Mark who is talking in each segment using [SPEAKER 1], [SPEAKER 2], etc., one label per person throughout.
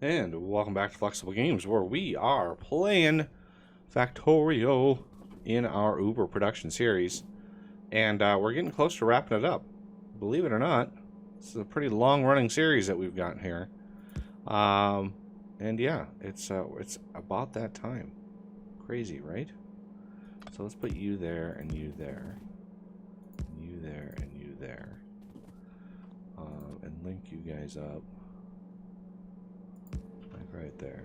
[SPEAKER 1] And welcome back to Flexible Games, where we are playing Factorio in our Uber production series. And we're getting close to wrapping it up. Believe it or not, this is a pretty long-running series that we've got here. And yeah, it's about that time. Crazy, right? So let's put you there, and you there. And you there, and you there. And link you guys up. Right there.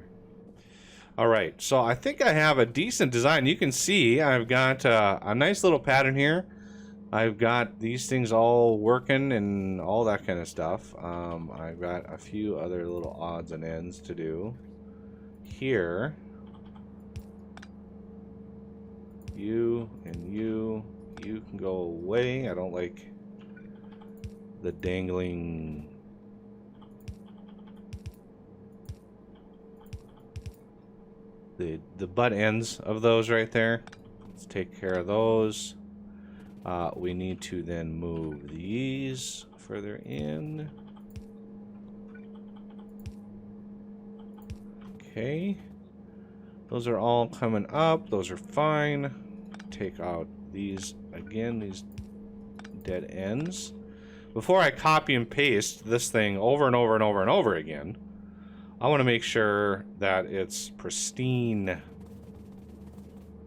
[SPEAKER 1] All right, so I think I have a decent design. You can see I've got a nice little pattern here. I've got these things all working and all that kind of stuff. I've got a few other little odds and ends to do here. You and you can go away. I don't like the dangling the butt ends of those right there. Let's take care of those. We need to then move these further in. Okay. Those are all coming up. Those are fine. Take out these again, these dead ends. Before I copy and paste this thing over and over and over and over again, I want to make sure that it's pristine,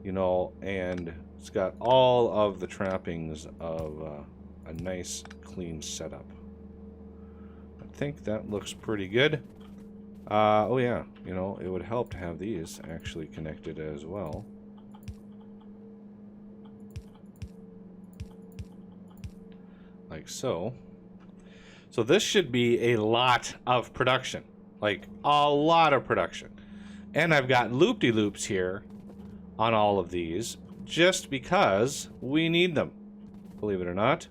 [SPEAKER 1] you know, and it's got all of the trappings of a nice, clean setup. I think that looks pretty good. Oh yeah, you know, it would help to have these actually connected as well. Like so. So this should be a lot of production. Like, a lot of production. And I've got loop-de-loops here on all of these, just because we need them, believe it or not.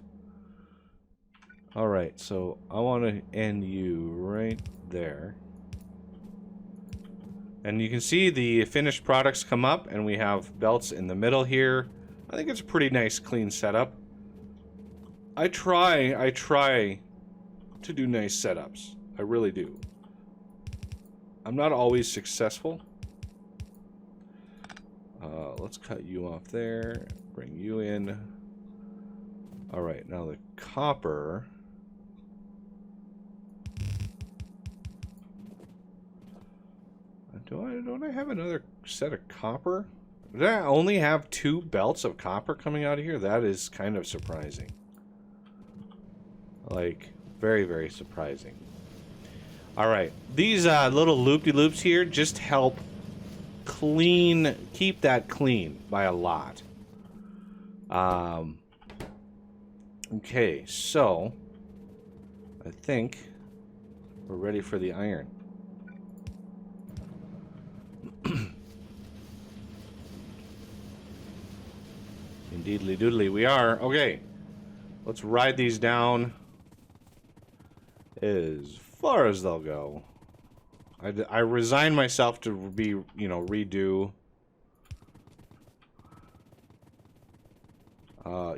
[SPEAKER 1] Alright, so I want to end you right there. And you can see the finished products come up, and we have belts in the middle here. I think it's a pretty nice, clean setup. I try to do nice setups. I really do. I'm not always successful. Let's cut you off there. Bring you in. All right, now the copper. Don't I have another set of copper? Did I only have 2 belts of copper coming out of here? That is kind of surprising. Like, very, very surprising. All right, these little loop-de-loops here just help keep that clean by a lot. Okay, so I think we're ready for the iron. Indeedly doodly, we are. Okay, let's ride these down as far as they'll go. I resign myself to be, you know, redo.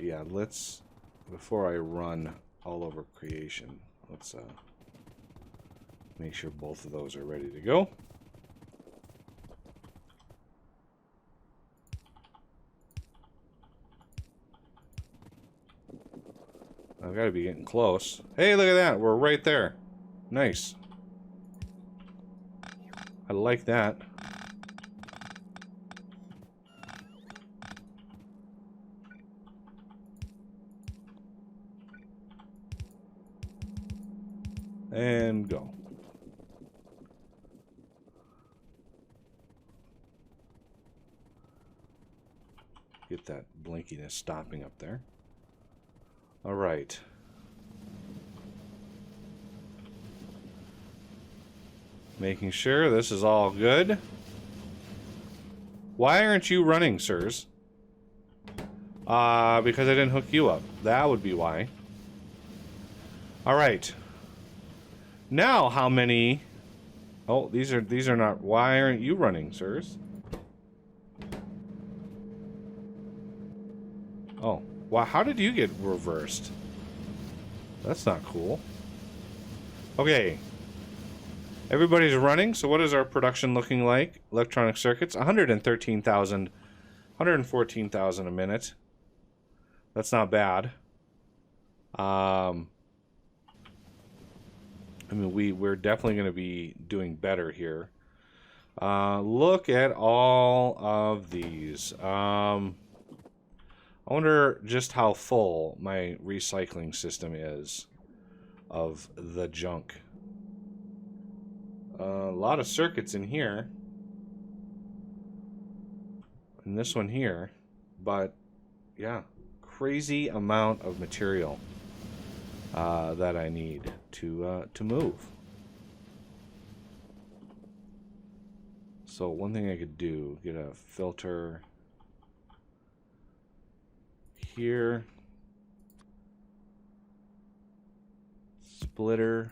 [SPEAKER 1] Yeah, let's, before I run all over creation, let's make sure both of those are ready to go. I've got to be getting close. Hey, look at that. We're right there. Nice. I like that. And go. Get that blinkiness stopping up there. All right. Making sure this is all good. Why aren't you running, sirs? Because I didn't hook you up. That would be why. All right. Now, how many? Oh, these are not. Why aren't you running, sirs? Oh, wow. How did you get reversed? That's not cool. Okay. Everybody's running, so what is our production looking like? Electronic circuits, 113,000, 114,000 a minute. That's not bad. I mean, we're definitely going to be doing better here. Look at all of these. I wonder just how full my recycling system is of the junk. A lot of circuits in here. And this one here. But, yeah, crazy amount of material that I need to move. So one thing I could do, get a filter here, splitter,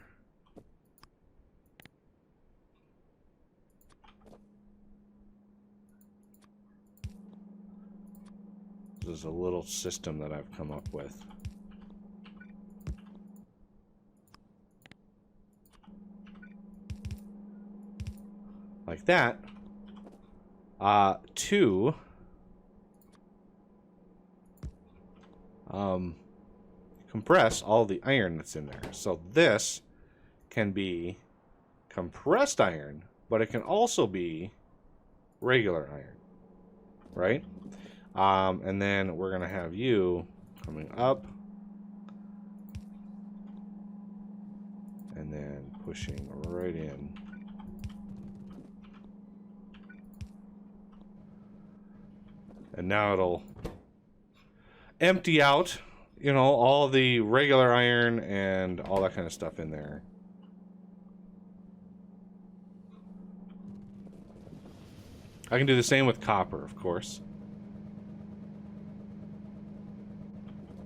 [SPEAKER 1] this is a little system that I've come up with. Like that. To compress all the iron that's in there. So this can be compressed iron, but it can also be regular iron, right? And then we're gonna have you coming up and then pushing right in. And now it'll empty out, you know, all the regular iron and all that kind of stuff in there. I can do the same with copper, of course.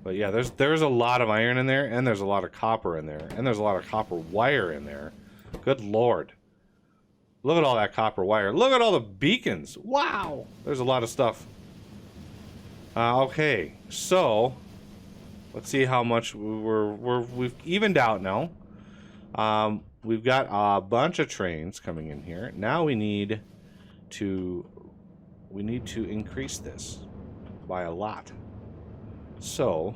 [SPEAKER 1] But yeah, there's a lot of iron in there, and there's a lot of copper in there, and there's a lot of copper wire in there. Good lord. Look at all that copper wire. Look at all the beacons. Wow! There's a lot of stuff. Okay, so let's see how much we've evened out now. We've got a bunch of trains coming in here. Now we need to increase this by a lot. So,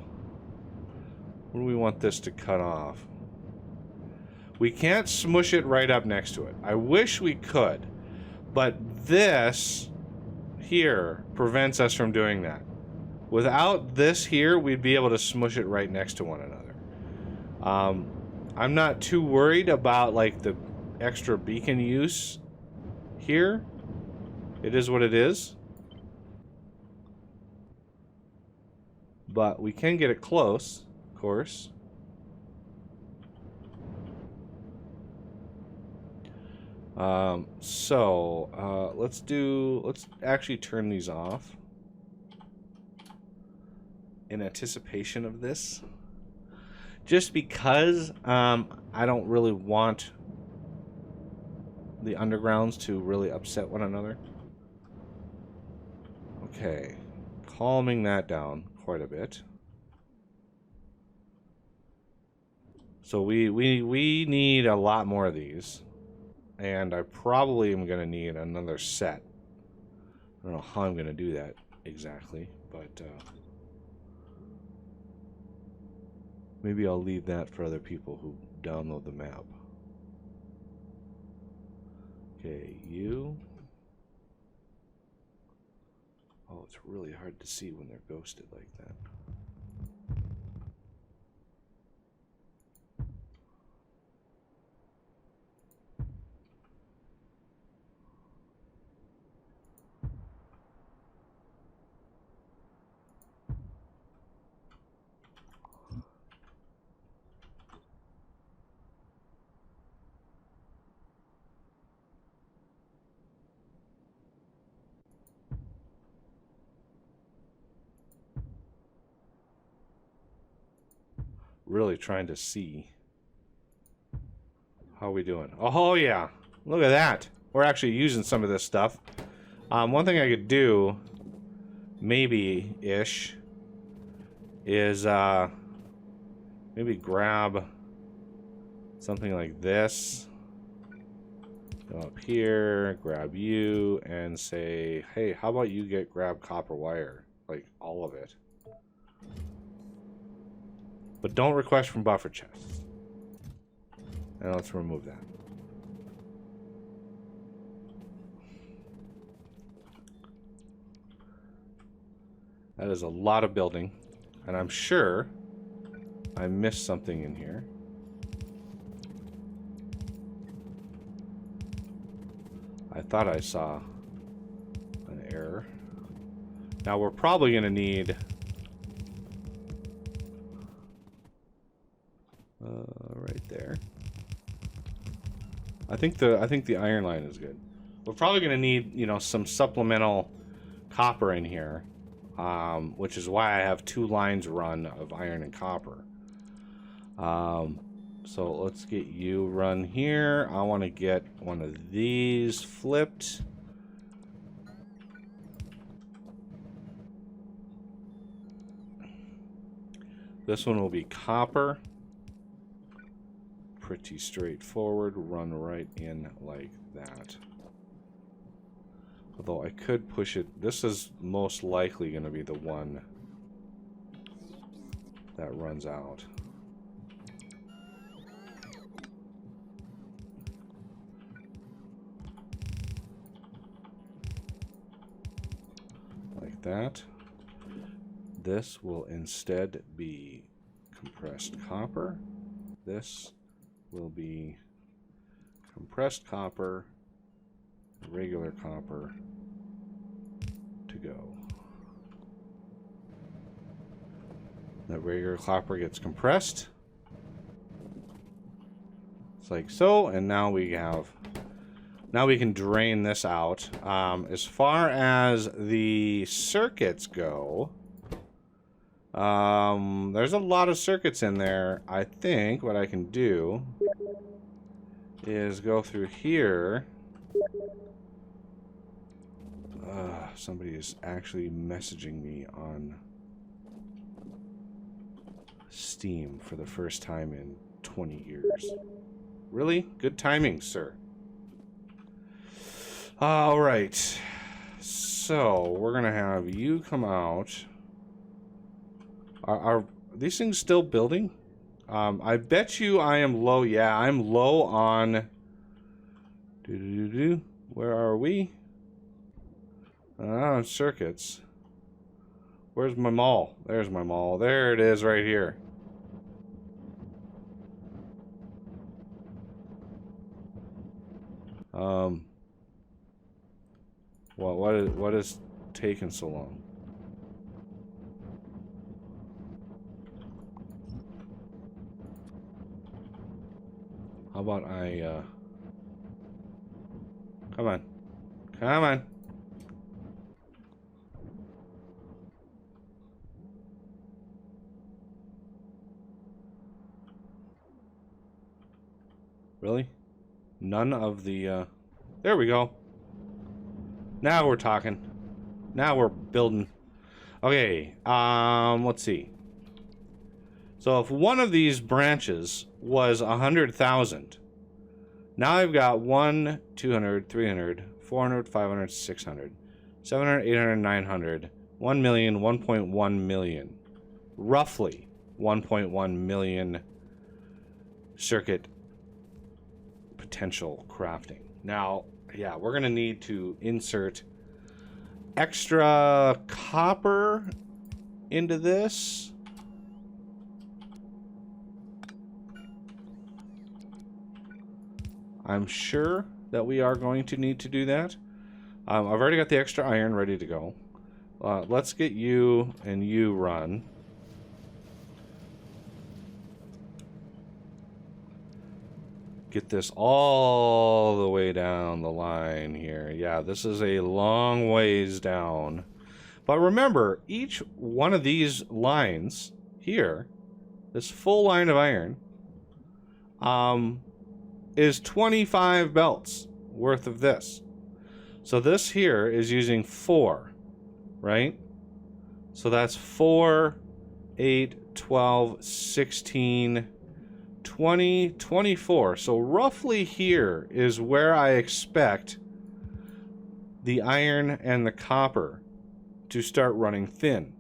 [SPEAKER 1] what do we want this to cut off? We can't smush it right up next to it. I wish we could, but this here prevents us from doing that. Without this here, we'd be able to smush it right next to one another. I'm not too worried about like the extra beacon use here. It is what it is. But we can get it close, of course. Let's actually turn these off in anticipation of this. Just because I don't really want the undergrounds to really upset one another. Okay, calming that down quite a bit. So we need a lot more of these, and I probably am going to need another set. I don't know how I'm going to do that exactly, but maybe I'll leave that for other people who download the map. Okay, you. Oh, it's really hard to see when they're ghosted like that. Really trying to see. How are we doing? Oh yeah, look at that. We're actually using some of this stuff. One thing I could do, maybe-ish, is maybe grab something like this Go up here, grab you, and say, hey, how about you grab copper wire? Like, all of it. But don't request from buffer chests. And let's remove that. That is a lot of building. And I'm sure I missed something in here. I thought I saw an error. Now we're probably going to need right there. I think the iron line is good. We're probably going to need, you know, some supplemental copper in here, which is why I have 2 lines run of iron and copper. So let's get you run here. I want to get one of these flipped. This one will be copper. Pretty straightforward. Run right in like that. Although I could push it. This is most likely going to be the one that runs out. Like that. This will instead be compressed copper. This will be compressed copper, regular copper to go. That regular copper gets compressed. It's like so, and now we can drain this out. As far as the circuits go, there's a lot of circuits in there. I think what I can do is go through here. Somebody is actually messaging me on Steam for the first time in 20 years. Really? Good timing, sir. All right. So, we're going to have you come out. Are these things still building? I bet you I am low. Yeah, I'm low on... Where are we? Circuits. Where's my mall? There's my mall. There it is right here. What is taking so long? How about I, come on. Come on. Really? None of the, there we go. Now we're talking. Now we're building. Okay, let's see. So if one of these branches was 100,000, now I've got 1, 200, 300, 400, 500, 600, 700, 800, 900, 1 million, 1.1 million. Roughly 1.1 million circuit potential crafting. Now, yeah, we're going to need to insert extra copper into this. I'm sure that we are going to need to do that. I've already got the extra iron ready to go. Let's get you and you run. Get this all the way down the line here. Yeah, this is a long ways down. But remember, each one of these lines here, this full line of iron, is 25 belts worth of this. So this here is using 4, right? So that's 4, 8, 12, 16, 20, 24. So roughly here is where I expect the iron and the copper to start running thin.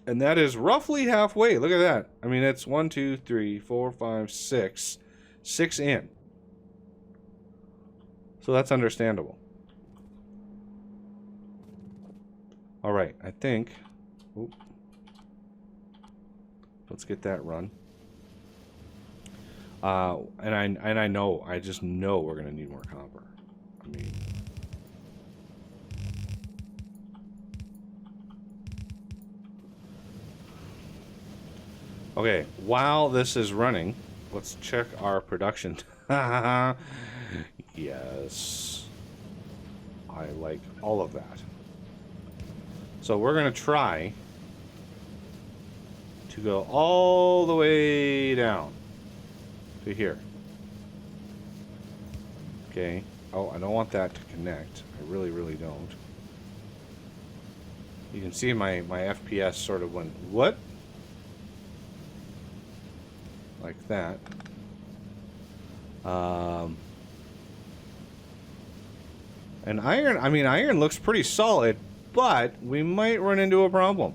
[SPEAKER 1] And that is roughly halfway. Look at that. I mean, it's 1, 2, 3, 4, 5, 6. 6 in. So that's understandable. All right, I think. Oop. Let's get that run. And I know, I just know we're gonna need more copper. I mean, okay. While this is running, let's check our production. Yes, I like all of that. So we're gonna try to go all the way down to here. Okay. Oh, I don't want that to connect. I really, really don't. You can see my FPS sort of went, what? Like that. And iron, I mean, iron looks pretty solid, but we might run into a problem.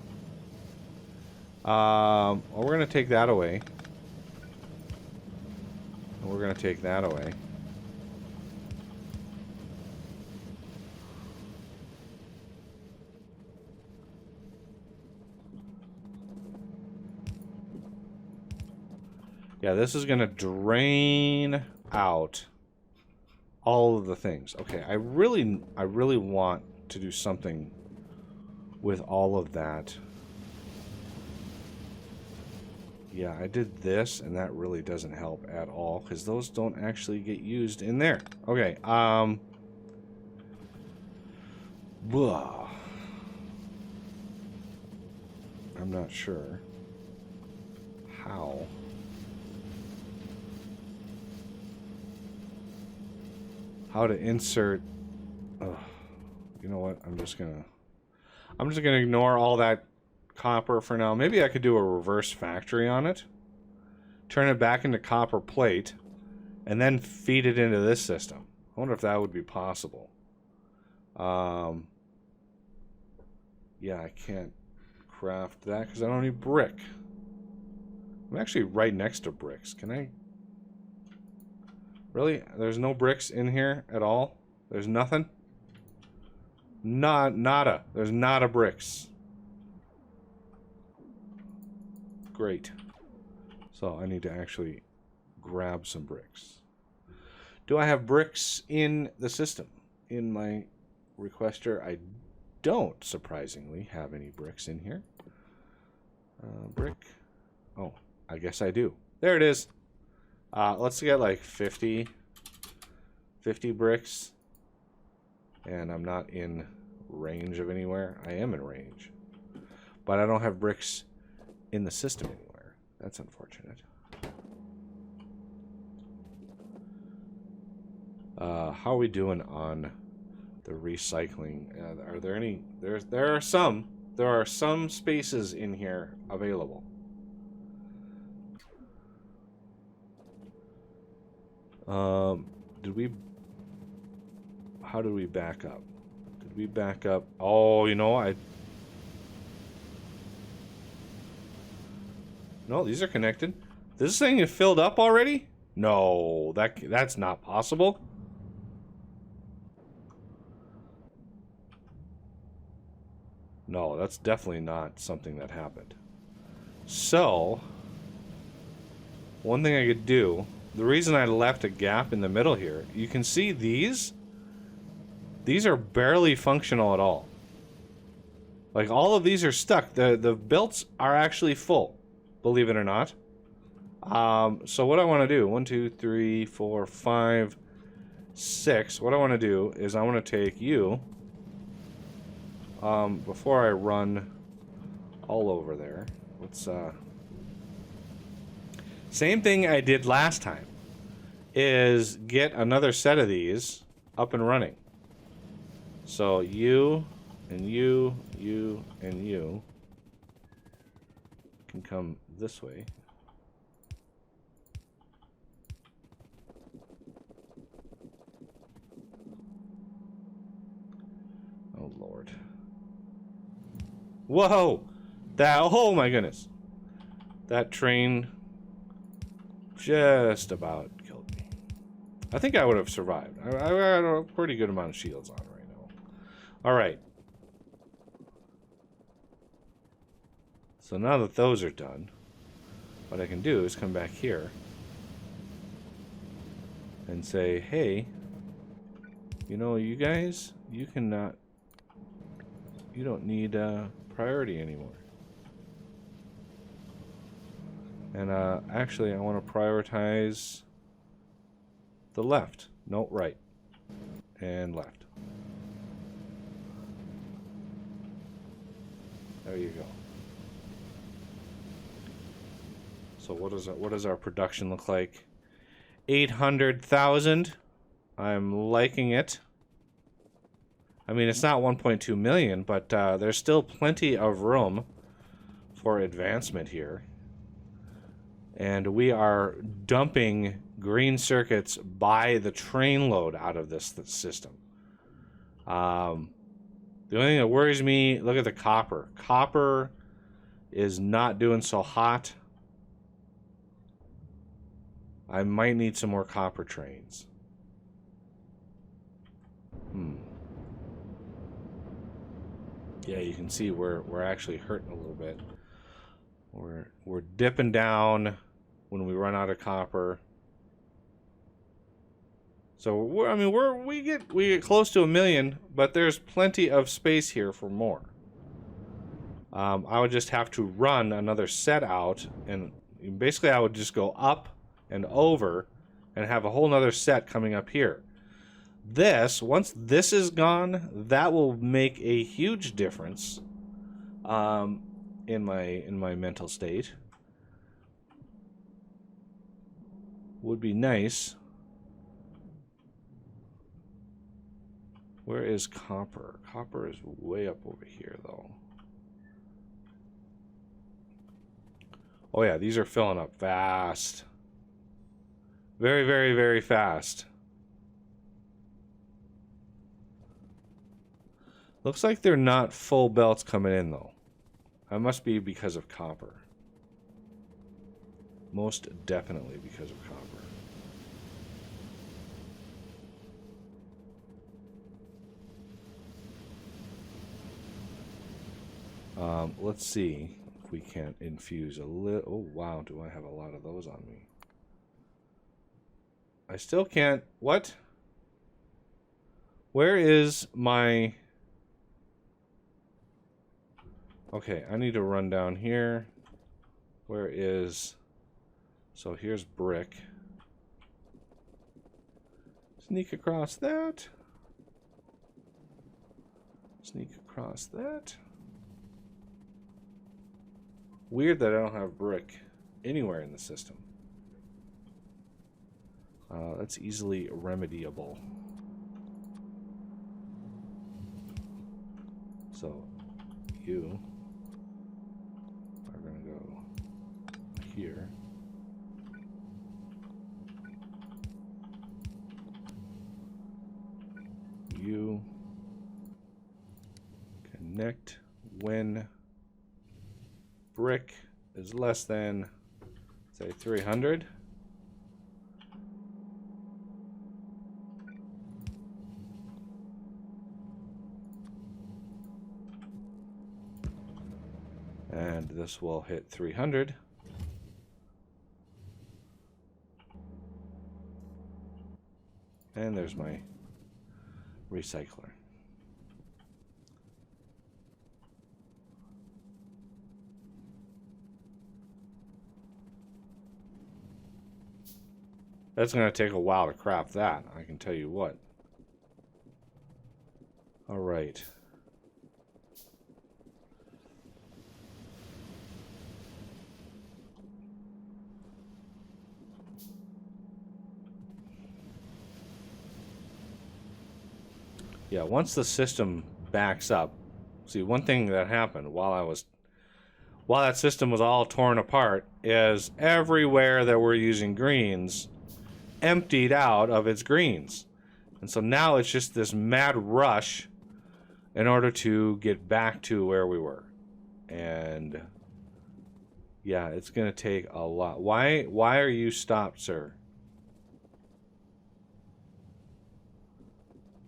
[SPEAKER 1] Well, we're going to take that away. And we're going to take that away. Yeah, this is going to drain out all of the things. Okay, I really want to do something with all of that. Yeah, I did this, and that really doesn't help at all, because those don't actually get used in there. Okay, blah. I'm not sure how. How to insert. You know what? I'm just gonna ignore all that copper for now. Maybe I could do a reverse factory on it, turn it back into copper plate, and then feed it into this system. I wonder if that would be possible. Yeah, I can't craft that because I don't need brick. I'm actually right next to bricks. Can I? Really? There's no bricks in here at all? There's nothing? Nada. There's nada bricks. Great. So I need to actually grab some bricks. Do I have bricks in the system? In my requester, I don't, surprisingly, have any bricks in here. Brick. Oh, I guess I do. There it is. Let's get like 50 bricks. And I'm not in range of anywhere. I am in range. But I don't have bricks in the system anywhere. That's unfortunate. How are we doing on the recycling? Are there any? There are some. There are some spaces in here available. Did we? How did we back up? Did we back up? Oh, you know, No, these are connected. This thing is filled up already? No, that's not possible. No, that's definitely not something that happened. So, one thing I could do, the reason I left a gap in the middle here, you can see these are barely functional at all. Like, all of these are stuck. The belts are actually full, believe it or not. So what I want to do, 1, 2, 3, 4, 5, 6. What I want to do is I want to take you, before I run all over there. Let's, same thing I did last time, is get another set of these up and running. So you, and you, and you can come this way. Oh, Lord. Whoa! Oh my goodness. That train just about killed me. I think I would have survived. I got a pretty good amount of shields on right now. Alright. So now that those are done, what I can do is come back here and say, hey, you know, you guys, you cannot, you don't need priority anymore. And actually, I want to prioritize the left. No, right. And left. There you go. So what does our production look like? 800,000. I'm liking it. I mean, it's not 1.2 million, but there's still plenty of room for advancement here. And we are dumping green circuits by the train load out of this system. The only thing that worries me, look at the copper. Copper is not doing so hot. I might need some more copper trains. Yeah, you can see we're actually hurting a little bit. We're dipping down when we run out of copper. So we get close to 1 million, but there's plenty of space here for more. I would just have to run another set out, and basically I would just go up and over and have a whole nother set coming up here. Once this is gone, that will make a huge difference in my mental state. Would be nice. Where is copper? Copper is way up over here, though. Oh yeah, these are filling up fast. Very, very, very fast. Looks like they're not full belts coming in, though. That must be because of copper. Most definitely because of copper. Let's see if we can't infuse a little. Oh, wow, do I have a lot of those on me? I still can't. What? Where is my... Okay, I need to run down here. Where is... So here's brick. Sneak across that. Sneak across that. Weird that I don't have brick anywhere in the system. That's easily remediable. So, you are going to go here. You connect when brick is less than, say, 300. And this will hit 300. And there's my recycler. That's going to take a while to craft that, I can tell you what. All right. Yeah, once the system backs up, see, one thing that happened while that system was all torn apart is everywhere that we're using greens emptied out of its greens. And so now it's just this mad rush in order to get back to where we were. And yeah, it's gonna take a lot. Why are you stopped, sir?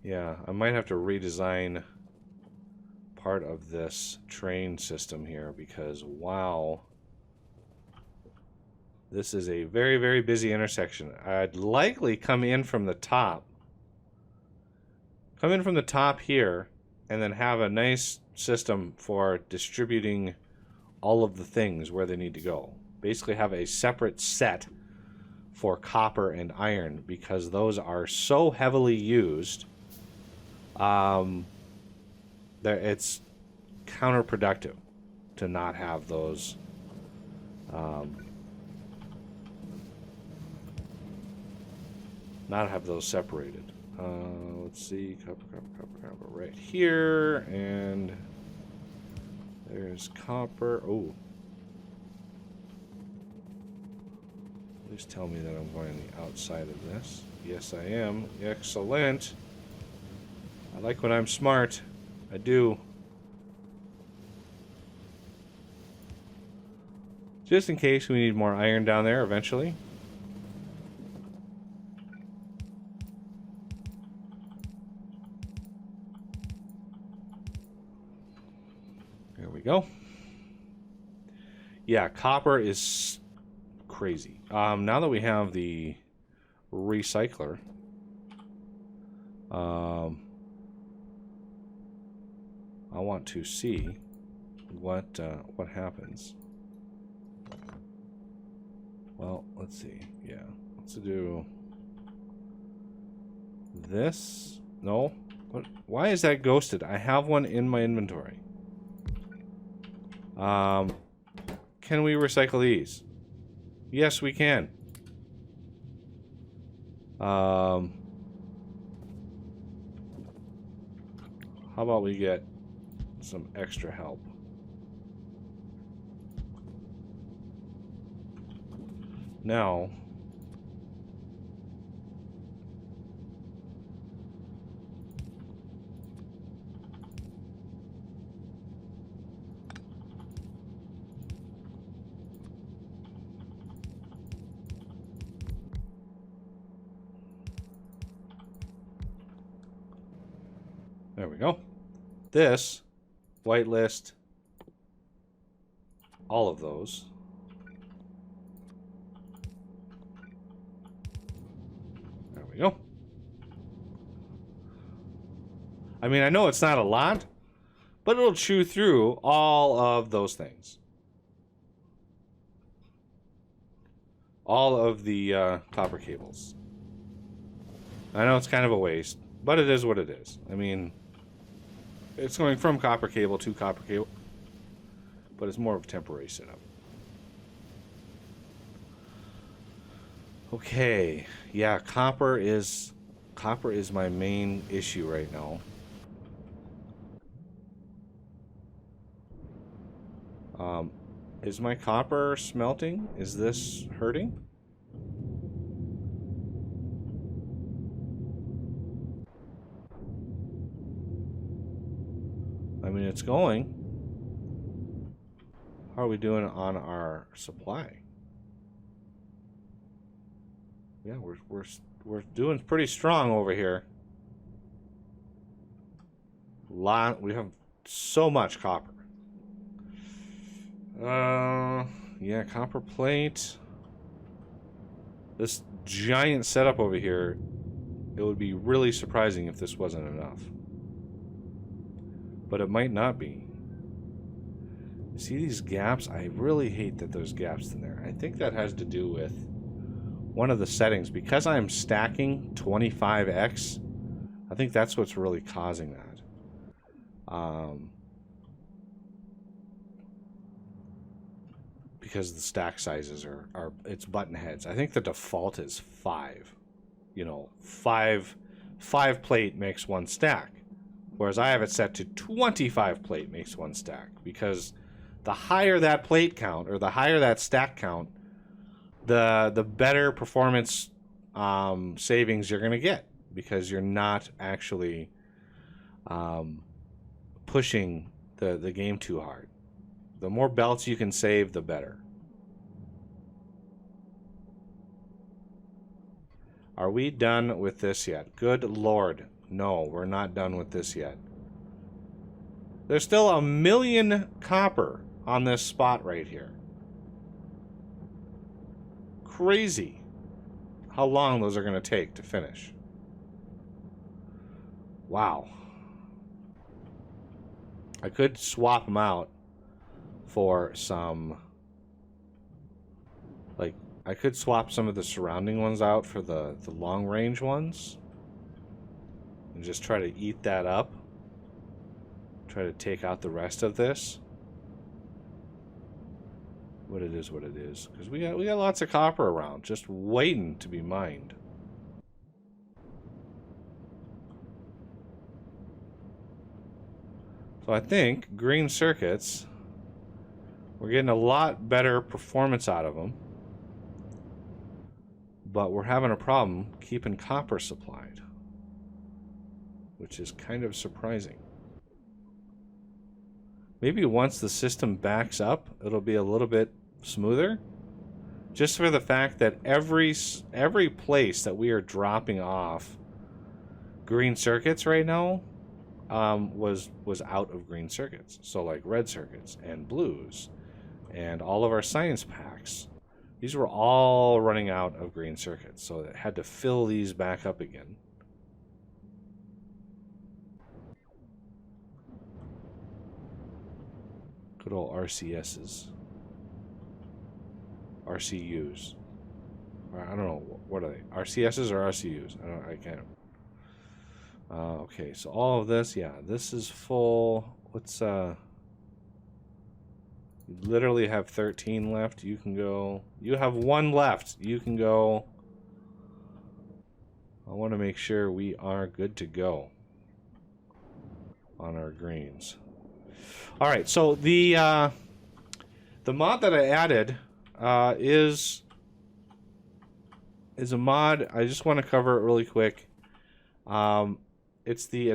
[SPEAKER 1] Yeah, I might have to redesign part of this train system here because wow, this is a very, very busy intersection. I'd likely come in from the top. Come in from the top here and then have a nice system for distributing all of the things where they need to go. Basically have a separate set for copper and iron because those are so heavily used. It's counterproductive to not have those separated. Let's see, copper right here, and there's copper. Oh, please tell me that I'm going on the outside of this. Yes, I am. Excellent. I like when I'm smart. I do. Just in case we need more iron down there eventually. There we go. Yeah, copper is crazy. Now that we have the recycler, I want to see what happens. Well, let's see. Yeah, let's do this. No, what? Why is that ghosted? I have one in my inventory. Can we recycle these? Yes, we can. How about we get some extra help? Now, there we go. This, whitelist, all of those. There we go. I mean, I know it's not a lot, but it'll chew through all of those things. All of the copper cables. I know it's kind of a waste, but it is what it is. I mean, it's going from copper cable to copper cable, but it's more of a temporary setup. Okay, yeah, copper is my main issue right now. Is my copper smelting? Is this hurting? I mean, it's going. How are we doing on our supply? Yeah, we're doing pretty strong over here. We have so much copper. Yeah, copper plate. This giant setup over here, it would be really surprising if this wasn't enough. But it might not be. See these gaps? I really hate that there's gaps in there. I think that has to do with one of the settings. Because I'm stacking 25x, I think that's what's really causing that. Because the stack sizes are it's button heads. I think the default is 5. You know, 5 plate makes 1 stack. Whereas I have it set to 25 plate makes 1 stack. Because the higher that plate count, or the higher that stack count, the better performance savings you're going to get. Because you're not actually pushing the game too hard. The more belts you can save, the better. Are we done with this yet? Good Lord. No, we're not done with this yet. There's still 1,000,000 copper on this spot right here. Crazy how long those are going to take to finish. Wow. I could swap them out for some, like, I could swap some of the surrounding ones out for the long range ones and just try to eat that up. Try to take out the rest of this. What it is, because we got lots of copper around just waiting to be mined. So I think green circuits, we're getting a lot better performance out of them, but we're having a problem keeping copper supplied, which is kind of surprising. Maybe once the system backs up, it'll be a little bit smoother, just for the fact that every place that we are dropping off green circuits right now was out of green circuits. So like red circuits and blues and all of our science packs, these were all running out of green circuits, so it had to fill these back up again. Good old RCSs. RCUs. I don't know, what are they? RCSs or RCUs? I can't. Okay, so all of this, yeah, this is full. Let's you literally have 13 left. You can go. You have 1 left. You can go. I want to make sure we are good to go on our greens. All right, so the mod that I added is a mod. I just want to cover it really quick. It's the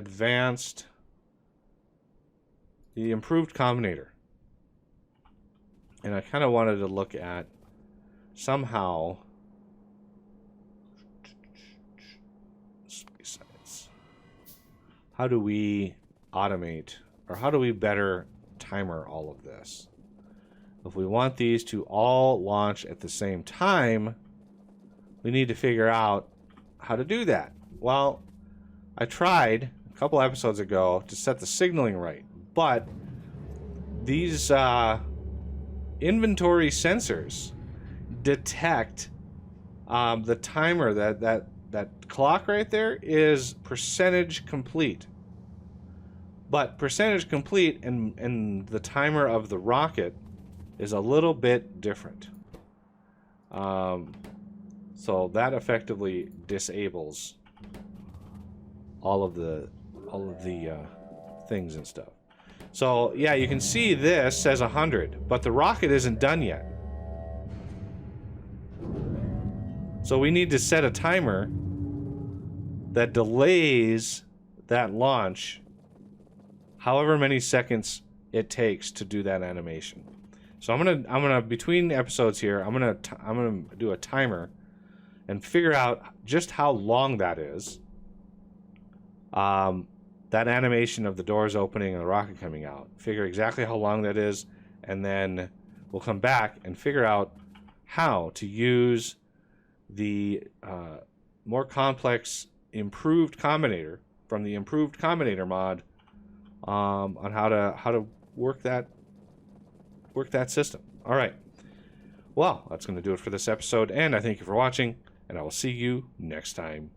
[SPEAKER 1] improved combinator. And I kind of wanted to look at somehow space science. How do we automate, or how do we better timer all of this? If we want these to all launch at the same time, we need to figure out how to do that. Well, I tried a couple episodes ago to set the signaling right, but these inventory sensors detect the timer, that clock right there is percentage complete. But percentage complete and the timer of the rocket is a little bit different. So that effectively disables all of the things and stuff. So yeah, you can see this says 100, but the rocket isn't done yet. So we need to set a timer that delays that launch however many seconds it takes to do that animation. So I'm gonna between episodes here, I'm gonna do a timer and figure out just how long that is. That animation of the doors opening and the rocket coming out. Figure exactly how long that is, and then we'll come back and figure out how to use the more complex improved combinator from the improved combinator mod on how to work that system. All right. Well, that's going to do it for this episode, and I thank you for watching, and I will see you next time.